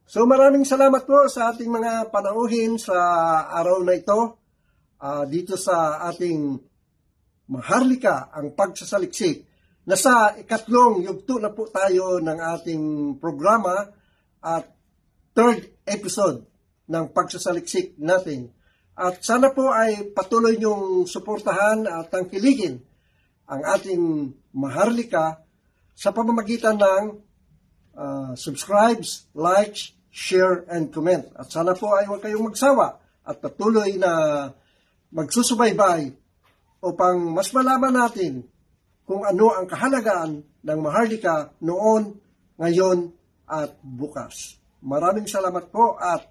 So maraming salamat po sa ating mga panauhin sa araw na ito dito sa ating Maharlika, ang pagsasaliksik. Nasa ikatlong yugto na po tayo ng ating programa at third episode ng pagsasaliksik natin. At sana po ay patuloy niyong suportahan at tangkiligin ang ating Maharlika sa pamamagitan ng subscribes, likes, share, and comment. At sana po ay huwag kayong magsawa at patuloy na magsusubaybay upang mas malaman natin kung ano ang kahalagaan ng Maharlika noon, ngayon, at bukas. Maraming salamat po at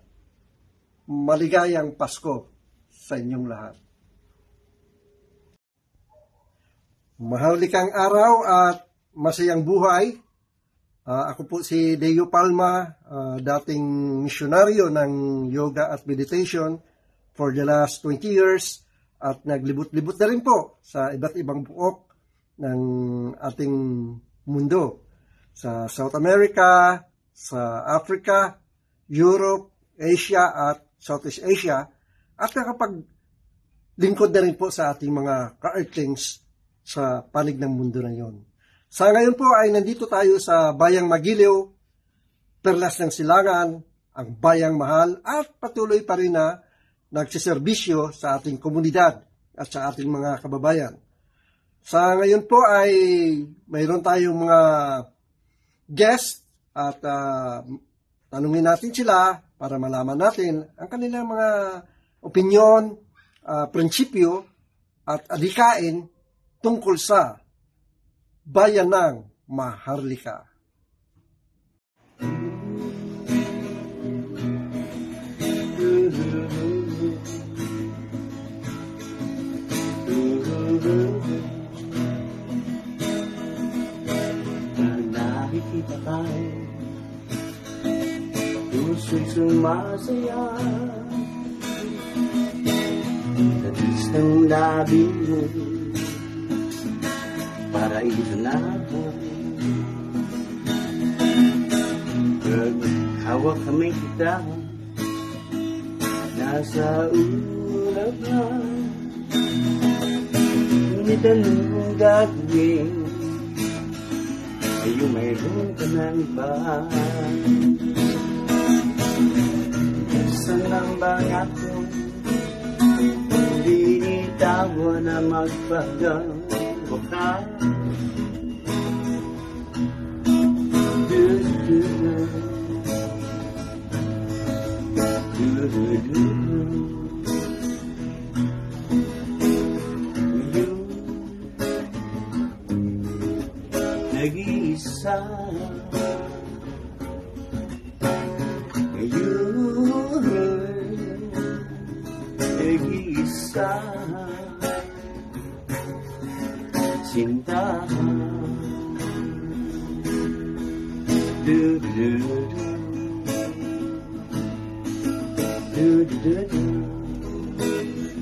maligayang Pasko sa inyong lahat. Maharlikang araw at masayang buhay. Ako po si Deo Palma, dating misyonaryo ng yoga at meditation for the last 20 years at naglibot-libot na rin po sa iba't ibang buok ng ating mundo. Sa South America, sa Africa, Europe, Asia at Southeast Asia at nakapaglingkod na rin po sa ating mga ka-earthlings sa panig ng mundo na yon. Sa ngayon po ay nandito tayo sa Bayang Magiliw, Perlas ng Silangan, ang Bayang Mahal at patuloy pa rin na nagsiservisyo sa ating komunidad at sa ating mga kababayan. Sa ngayon po ay mayroon tayong mga guest at tanungin natin sila para malaman natin ang kanilang mga opinyon, prinsipyo at adhikain tungkol sa Bayan ng Maharlika. Nakikita ka'y puso'y sumasaya, labis ng labi mo, paraiso na ako. Hawak kami kita, nasa ulap na, ngunit anong gagawin? Ay mayroon ka ng iba. Saan ang bangat mo? Hindi itawa na magpagawa ka. Nag-iisa ngayon, nag-iisa sinta.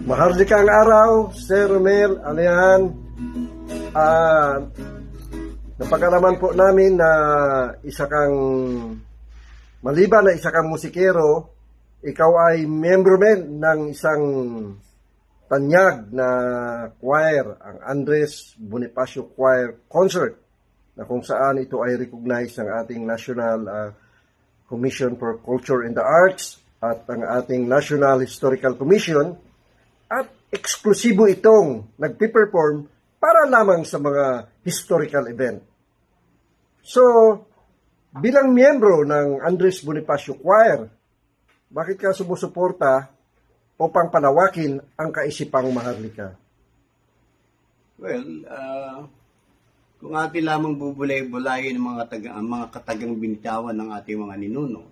Maharlikang araw, Sir Romel, Alian. Napag-alaman po namin na maliban na isa kang musikero, ikaw ay miyembro ng isang tanyag na choir, ang Andres Bonifacio Choir Concert, na kung saan ito ay recognized ng ating National Commission for Culture and the Arts at ang ating National Historical Commission, at eksklusibo itong nagpiperform para lamang sa mga historical event. So, bilang miyembro ng Andres Bonifacio Choir, bakit ka sumusuporta upang palawakin ang kaisipang Maharlika? Well, kung atin lamang bubulay-bulayin ang mga katagang binitawan ng ating mga ninuno,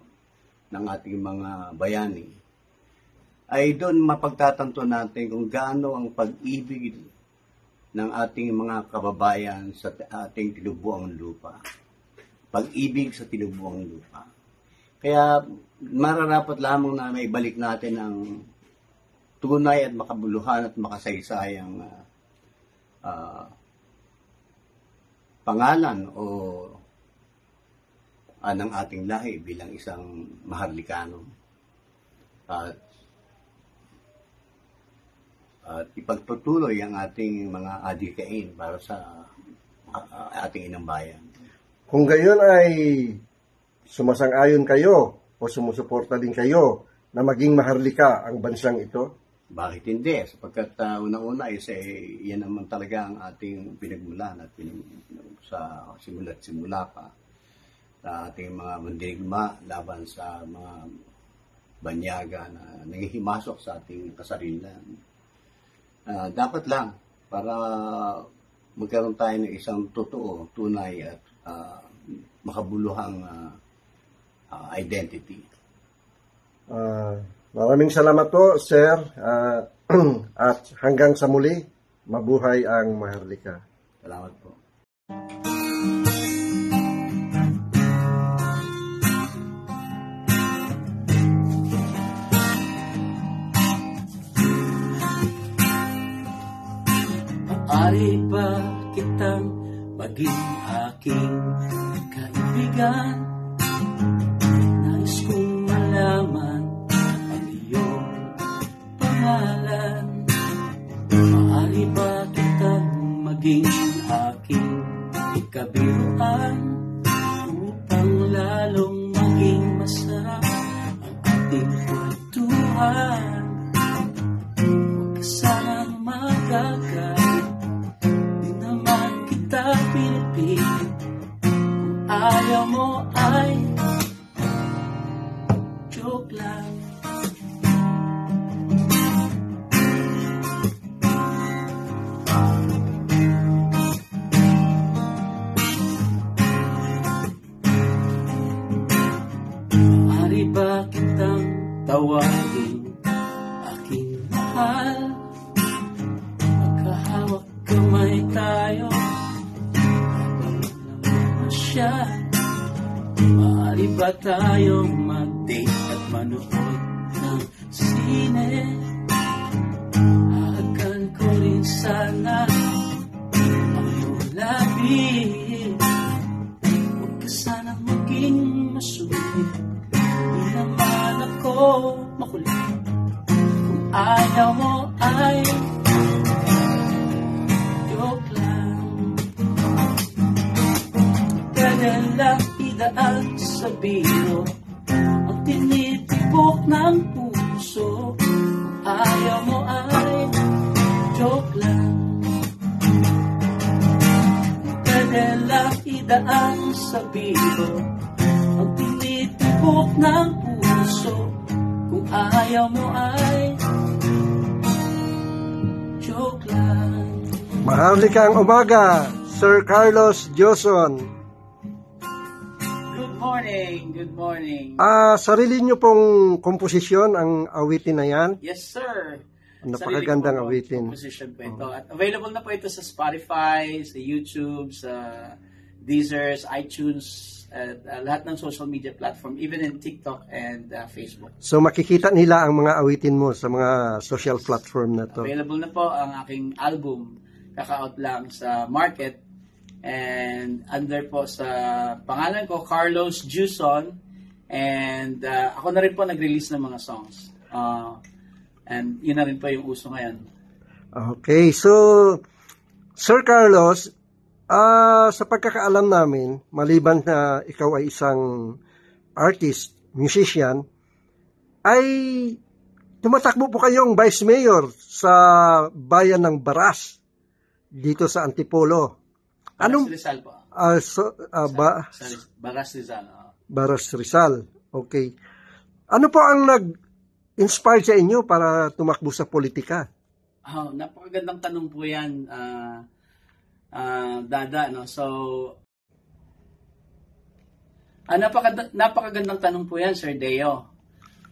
ng ating mga bayani, ay doon mapagtatanto natin kung gaano ang pag-ibig ng ating mga kababayan sa ating tinubuang lupa. Pag-ibig sa tinubuang lupa. Kaya mararapat lamang na may balik natin ang tunay at makabuluhan at makasaysayang pangalan o ng ating lahi bilang isang Maharlikano. At ipagpatuloy ang ating mga adhikain para sa ating inang bayan. Kung gayon ay sumasang-ayon kayo o sumusuporta din kayo na maging maharlika ang bansang ito? Bakit hindi? Sapagkat unang-una yan naman talaga ang ating pinagmulan at sa simula't simula pa sa ating mga mandirigma laban sa mga banyaga na nangihimasok sa ating kasarilan. Dapat lang para magkaroon tayo ng isang totoo, tunay at makabuluhang identity. Maraming salamat po, Sir. At hanggang sa muli, mabuhay ang Maharlika. Salamat po. Maaari ba kitang maging aking kaibigan? Nais kong malaman ang iyong pangalan. Maaari ba kitang maging aking kabiruan upang lalong maging masarap ang ating kwentuhan? Huwag ka sanang magagalit, di naman kita pinipilit. Kung ayaw mo ay joke lang. Maaari ba kitang tawagin aking mahal? Magkahawak kamay tayo habang namamasya. Maaari ba tayong mag-date at manood ng sine? Hahagan ko rin sana ang iyong labi. Huwag ka sanang maging masulit, di naman ako makulit. Kung ayaw mo ay joke lang. Pwede lang idaan sa biro ang tinitibok ng puso. Kung ayaw mo ay joke lang. Pwede lang idaan sa biro ang tinitibok ng puso. Kung ayaw mo ay joke lang. Maharlikang umaga, Sir Carlos Joson. Good morning, good morning. Sarili niyo pong komposisyon ang awitin na yan? Yes, sir. Napakagandang awitin. Composition po ito. At available na po ito sa Spotify, sa YouTube, sa Deezer, iTunes, at lahat ng social media platform, even in TikTok and Facebook. So makikita nila ang mga awitin mo sa mga social platform na to. Available na po ang aking album, kaka-out lang sa market, and under po sa pangalan ko, Carlos Juson, and ako na rin po nag-release ng mga songs. And yun na rin po yung uso ngayon. Okay, so Sir Carlos, sa pagkakaalam namin, maliban na ikaw ay isang artist, musician, ay tumatakbo po kayong vice mayor sa bayan ng Baras dito sa Antipolo. Baras Rizal po. Baras Rizal. Baras Rizal. Okay. Ano po ang nag-inspire sa inyo para tumakbo sa politika? Napakagandang tanong po yan, Dada. No? So, napakagandang tanong po yan, Sir Deo.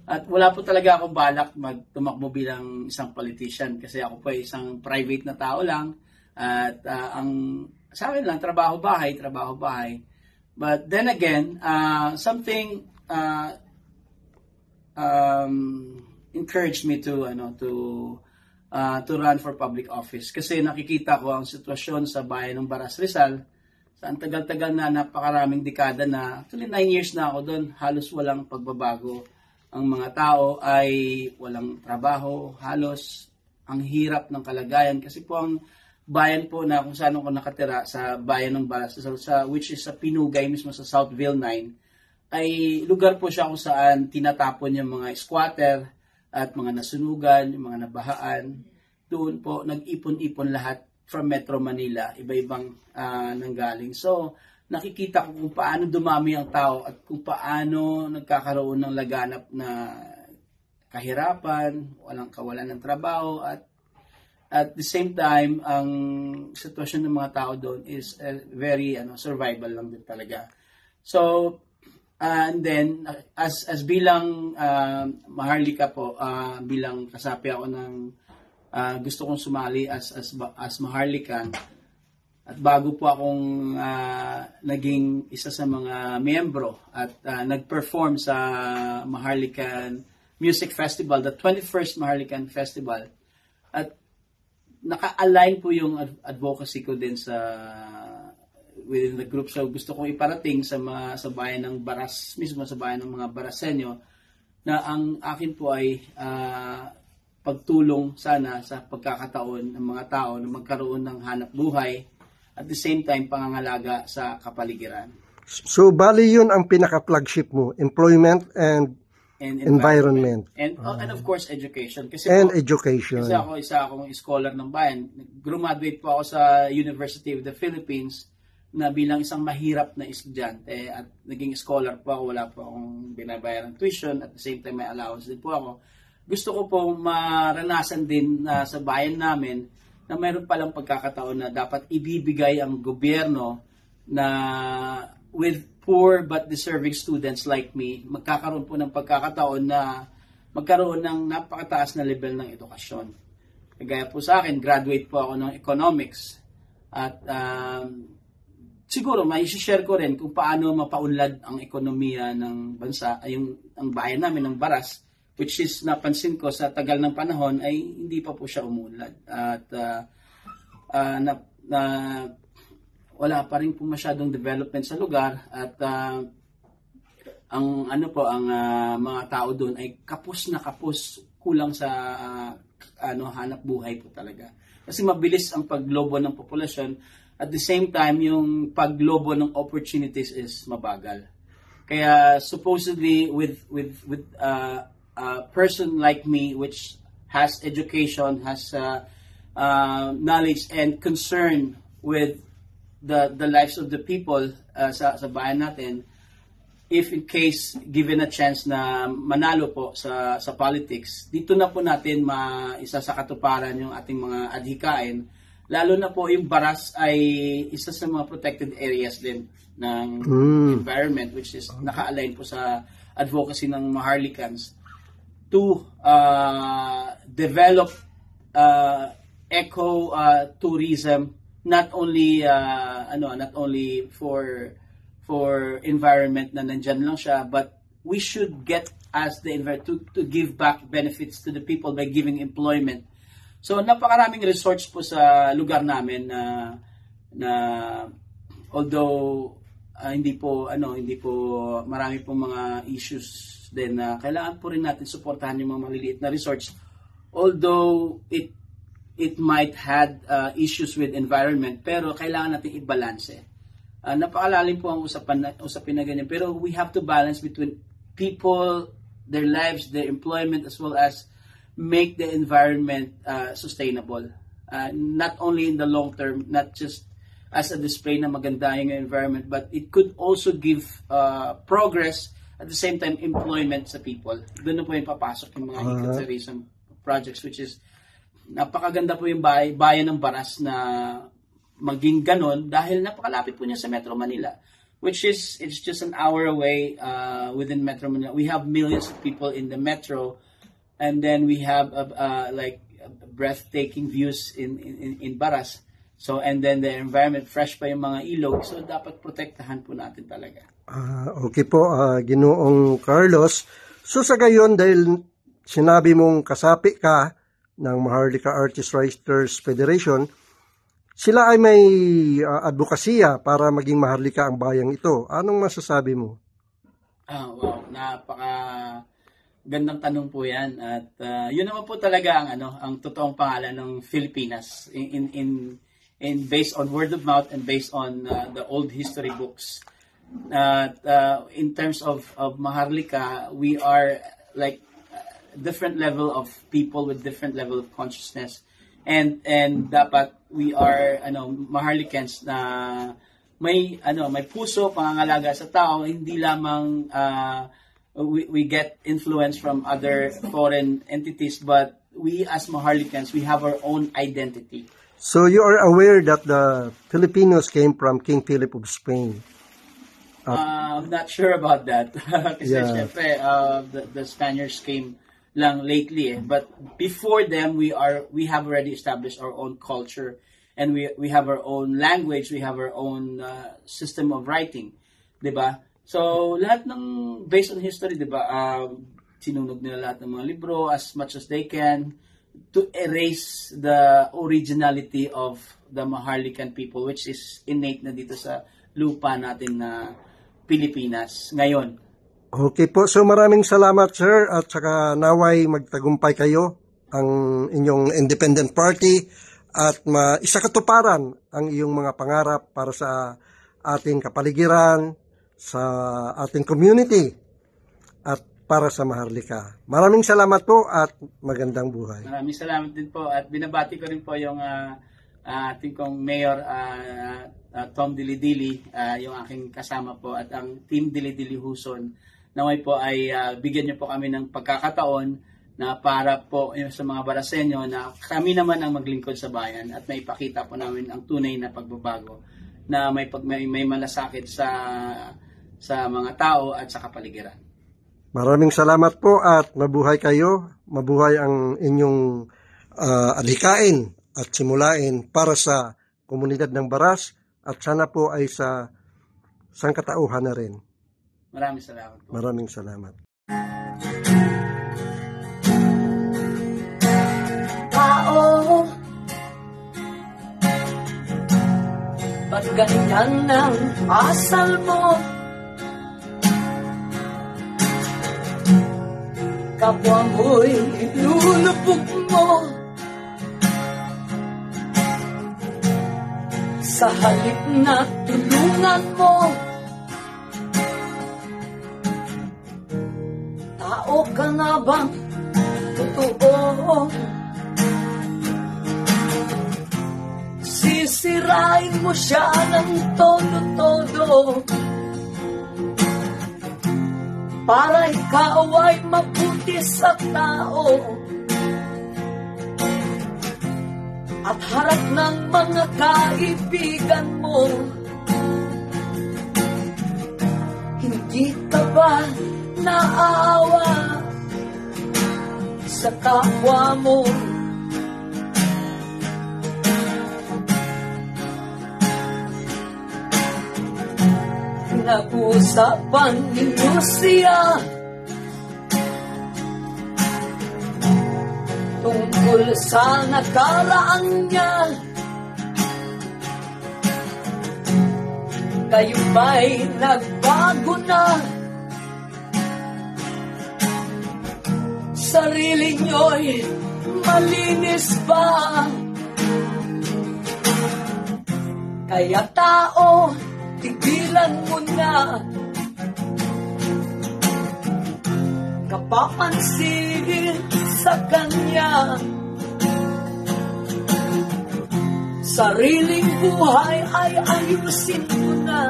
At wala po talaga akong balak tumakbo bilang isang politician kasi ako po ay isang private na tao lang. At ang sa akin lang, trabaho-bahay. But then again, something encouraged me to run for public office kasi nakikita ko ang sitwasyon sa bayan ng Baras Rizal Sa ang tagal-tagal na, napakaraming dekada na, actually 9 years na ako doon, halos walang pagbabago. Ang mga tao ay walang trabaho, halos ang hirap ng kalagayan. Kasi po ang bayan po na kung saan ako nakatira, sa bayan ng Baras, which is sa Pinugay mismo sa Southville 9, ay lugar po siya kung saan tinatapon yung mga squatter at mga nasunugan, yung mga nabahaan. Doon po nag-ipon-ipon lahat from Metro Manila, iba-ibang nanggaling. So, nakikita ko kung paano dumami ang tao at kung paano nagkakaroon ng laganap na kahirapan, walang kawalan ng trabaho, at the same time, ang sitwasyon ng mga tao doon is very survival lang din talaga. So, and then, as bilang Maharlika po, bilang kasapi ako ng gusto kong sumali as Maharlikan, at bago po akong naging isa sa mga miyembro at nag-perform sa Maharlikan Music Festival, the 21st Maharlikan Festival, at naka-align po yung advocacy ko din within the group. So gusto kong iparating sa bayan ng Baras mismo, sa bayan ng mga Barasenyo, na ang akin po ay pagtulong sana sa pagkakataon ng mga tao na magkaroon ng hanap buhay at the same time pangangalaga sa kapaligiran. So bali yun ang pinaka-flagship mo, employment and environment. And of course education. Kasi education. Kasi isa akong scholar ng bayan. Graduate po ako sa University of the Philippines na bilang isang mahirap na estudyante at naging scholar po ako. Wala po akong binabayaran tuition, at the same time may allowance din po ako. Gusto ko po maranasan din sa bayan namin na mayroon palang pagkakataon na dapat ibibigay ang gobyerno na with poor but deserving students like me, magkakaroon po ng pagkakataon na magkaroon ng napakataas na level ng edukasyon. Kagaya po sa akin, graduate po ako ng economics. At siguro may share ko rin kung paano mapaunlad ang ekonomiya ng bansa, ang bayan namin ng Baras, which is napansin ko sa tagal ng panahon ay hindi pa po siya umunlad. At wala pa rin po masyadong development sa lugar, at ang mga tao doon ay kapos na kapos, kulang sa hanap buhay po talaga. Kasi mabilis ang paglobo ng populasyon, at the same time yung paglobo ng opportunities is mabagal. Kaya supposedly with a person like me which has education, has knowledge and concern with the lives of the people sa bayan natin, if in case given a chance na manalo po sa politics, dito na po natin isa sa katuparan yung ating mga adhikain, lalo na po yung Baras ay isa sa mga protected areas din ng environment, which is naka-align po sa advocacy ng Maharlikans to develop eco tourism, not only for environment na nandyan lang siya, but we should get as to give back benefits to the people by giving employment. So napakaraming resorts po sa lugar namin na although hindi po marami pong mga issues din na kailangan po rin natin suportahan yung mga maliliit na resorts, although it might had issues with environment, pero kailangan natin i-balance. Napakalalim po ang usapin na ganyan, pero we have to balance between people, their lives, their employment, as well as make the environment sustainable. Not only in the long term, not just as a display na maganda yung environment, but it could also give progress, at the same time employment sa people. Doon na po yung papasok yung mga ecotourism projects, which is napakaganda po yung bayan ng Baras na maging ganon dahil napakalapit po niya sa Metro Manila, which is it's just an hour away within Metro Manila. We have millions of people in the metro, and then we have like breathtaking views in Baras. So, and then the environment, fresh pa yung mga ilog, so dapat protektahan po natin talaga. Okay po, Ginoong Carlos. So sa gayon, dahil sinabi mong kasapi ka ng Maharlika Artists Writers Federation, Sila ay may advokasya para maging maharlika ang bayang ito. Anong masasabi mo? Wow, napaka gandang tanong po 'yan at yun naman po talaga ang totoong pangalan ng Filipinas in based on word of mouth and based on the old history books. In terms of Maharlika, we are like different level of people with different level of consciousness. And dapat we are Maharlikans na may puso, pangangalaga sa tao, hindi lamang we get influence from other foreign entities, but we as Maharlikans, we have our own identity. So you are aware that the Filipinos came from King Philip of Spain? I'm not sure about that. Kasi Yeah. syempre, the Spaniards came lang lately, but before them we have already established our own culture, and we have our own language, we have our own system of writing, 'di ba? So lahat ng based on history, 'di ba? Sinunog nila lahat ng mga libro as much as they can to erase the originality of the Maharlikan people, which is innate na dito sa lupa natin na Pilipinas ngayon. Okay po. So maraming salamat, sir, at saka naway magtagumpay kayo ang inyong independent party at isakatuparan ang iyong mga pangarap para sa ating kapaligiran, sa ating community at para sa Maharlika. Maraming salamat po at magandang buhay. Maraming salamat din po at binabati ko rin po yung ating kong Mayor Tom Dilidili, yung aking kasama po at ang Team Dilidili Huson. Naway po ay bigyan niyo po kami ng pagkakataon na para po sa mga Baraseño na kami naman ang maglingkod sa bayan at may ipakita po namin ang tunay na pagbabago na may malasakit sa mga tao at sa kapaligiran. Maraming salamat po at mabuhay kayo, mabuhay ang inyong adhikain at simulain para sa komunidad ng Baras at sana po ay sa sangkatauhan na rin. Maraming salamat po. Maraming salamat. Tao, ba't ganyan ang asal mo? Kapwa mo'y inulupog mo. Sa halip na tulungan mo, tao ka nga bang totoo? Sisirain mo siya ng todo-todo para ikaw ay mabuti sa tao at harap ng mga kaibigan mo. Hindi ka ba naawa sa kapwa mo? Nag-uusapan ninyo siya tungkol sa nakaraan niya. Kayo ba'y nagbago na? Sarili nyo'y malinis ba? Kaya tao, tigilan mo na. Kapapansin sa kanya. Sariling buhay ay ayusin mo na.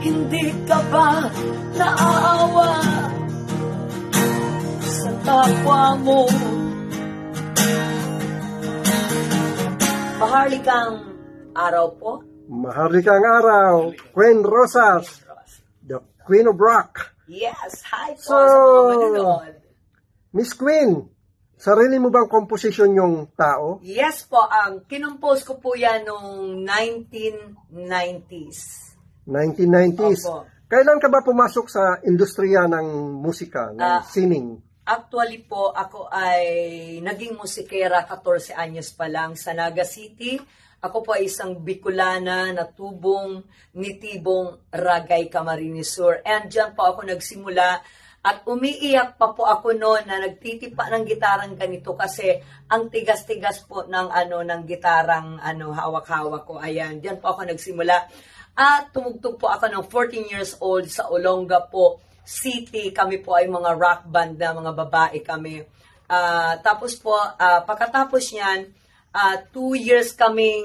Hindi ka ba naawa sa kapwa mo? Maharlikang araw po. Maharlikang araw, Queen Rosas, the Queen of Rock. Yes, hi po So, sa mga manonood. Miss Queen, sarili mo bang komposisyon yung tao? Yes po, kinumpose ko po yan noong 1990s. 1990s. Opo. Kailan ka ba pumasok sa industriya ng musika, ng singing? Actually po, ako ay naging musikera 14 anyos pa lang sa Naga City. Ako po ay isang Bicolana na tubong nitibong Ragay, Camarines Sur. And dyan po ako nagsimula at umiiyak pa po ako noon na nagtitipa ng gitarang ganito kasi ang tigas-tigas po ng ng gitarang hawak-hawak ko. Ayan, dyan po ako nagsimula. At tumugtog po ako ng 14 years old sa Olongapo City. Kami po ay mga rock band na mga babae kami. Tapos po, pagkatapos niyan, 2 years kaming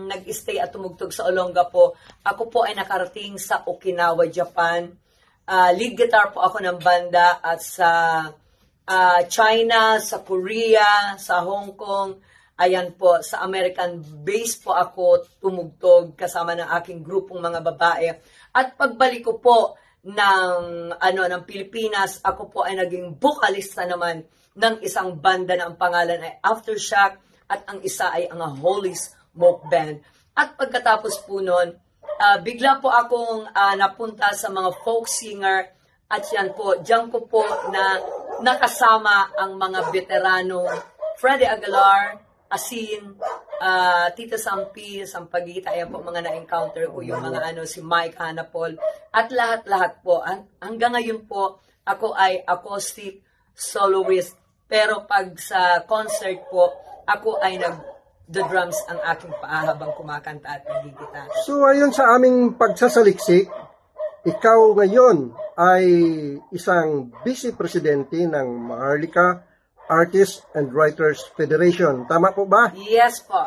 nag-stay at tumugtog sa Olongapo. Ako po ay nakarating sa Okinawa, Japan. Lead guitar po ako ng banda at sa China, sa Korea, sa Hong Kong. Ayan po, sa American base po ako tumugtog kasama ng aking grupong mga babae. At pagbalik ko po ng Pilipinas, ako po ay naging vocalista naman ng isang banda na ang pangalan ay Aftershock at ang isa ay ang Holy Smoke Band. At pagkatapos po nun, bigla po akong napunta sa mga folk singer at yan po, diyan ko po na nakasama ang mga veterano Freddie Aguilar, Asin, Tita Sampi, Sampaguita, ayan po mga na-encounter ko yung mga si Mike Hanapol at lahat-lahat po. Hanggang ngayon po, ako ay acoustic soloist. Pero pag sa concert po, ako ay the drums ang aking paa habang kumakanta at nagigita. So ayon sa aming pagsasaliksik, ikaw ngayon ay isang vice presidente ng Maharlika Artists and Writers Federation. Tama po ba? Yes po.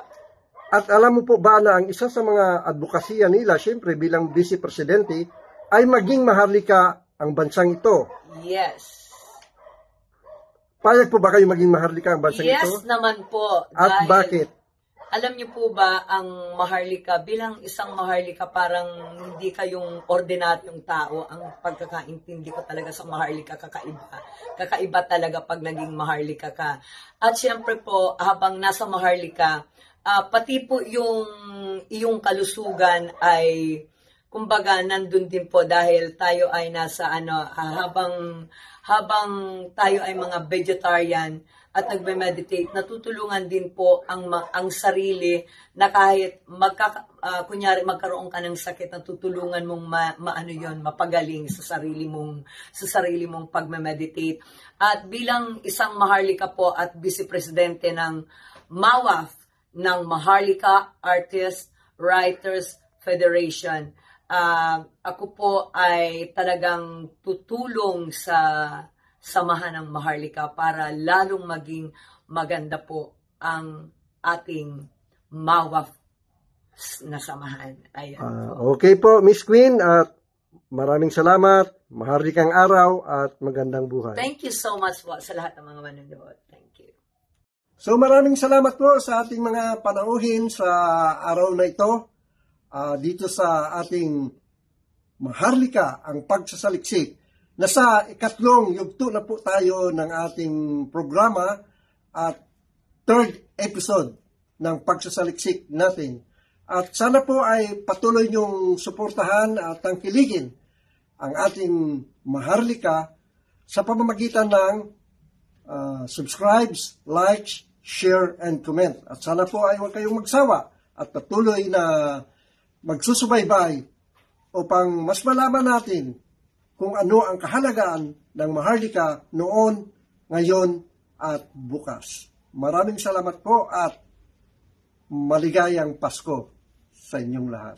At alam mo po ba na ang isa sa mga advokasya nila, syempre bilang vice presidente, ay maging Maharlika ang bansang ito? Yes. Payag po ba kayo maging Maharlika ang bansang ito? Yes naman po. At bakit? Alam niyo po ba, ang Maharlika, bilang isang Maharlika, parang hindi kayong ordinaryong tao. Ang pagkakaintindi ko talaga sa Maharlika, kakaiba. Kakaiba talaga pag naging Maharlika ka. At syempre po, habang nasa Maharlika, pati po yung iyong kalusugan ay, kumbaga, nandun din po dahil tayo ay nasa, habang tayo ay mga vegetarian, at nagme-meditate, natutulungan din po ang sarili na kahit kunyari magkaroon ka ng sakit, natutulungan mong mapagaling sa sarili mong pagme-meditate. At bilang isang Maharlika po at vice presidente ng MAWAF, ng Maharlika Artists Writers Federation, ako po ay talagang tutulong sa samahan ng Maharlika para lalong maging maganda po ang ating MAWAF na samahan. Ayan po. Okay po, Miss Queen, at maraming salamat, Maharlikang araw at magandang buhay. Thank you so much po sa lahat ng mga manonood. Thank you. So maraming salamat po sa ating mga panauhin sa araw na ito, dito sa ating Maharlika, ang pagsasaliksik. Nasa ikatlong yugto na po tayo ng ating programa at third episode ng pagsasaliksik natin. At sana po ay patuloy niyong suportahan at tangkiligin ang ating Maharlika sa pamamagitan ng subscribes, likes, share, and comment. At sana po ay huwag kayong magsawa at patuloy na magsusubaybay upang mas malaman natin kung ano ang kahalagaan ng Maharlika noon, ngayon, at bukas. Maraming salamat po at maligayang Pasko sa inyong lahat.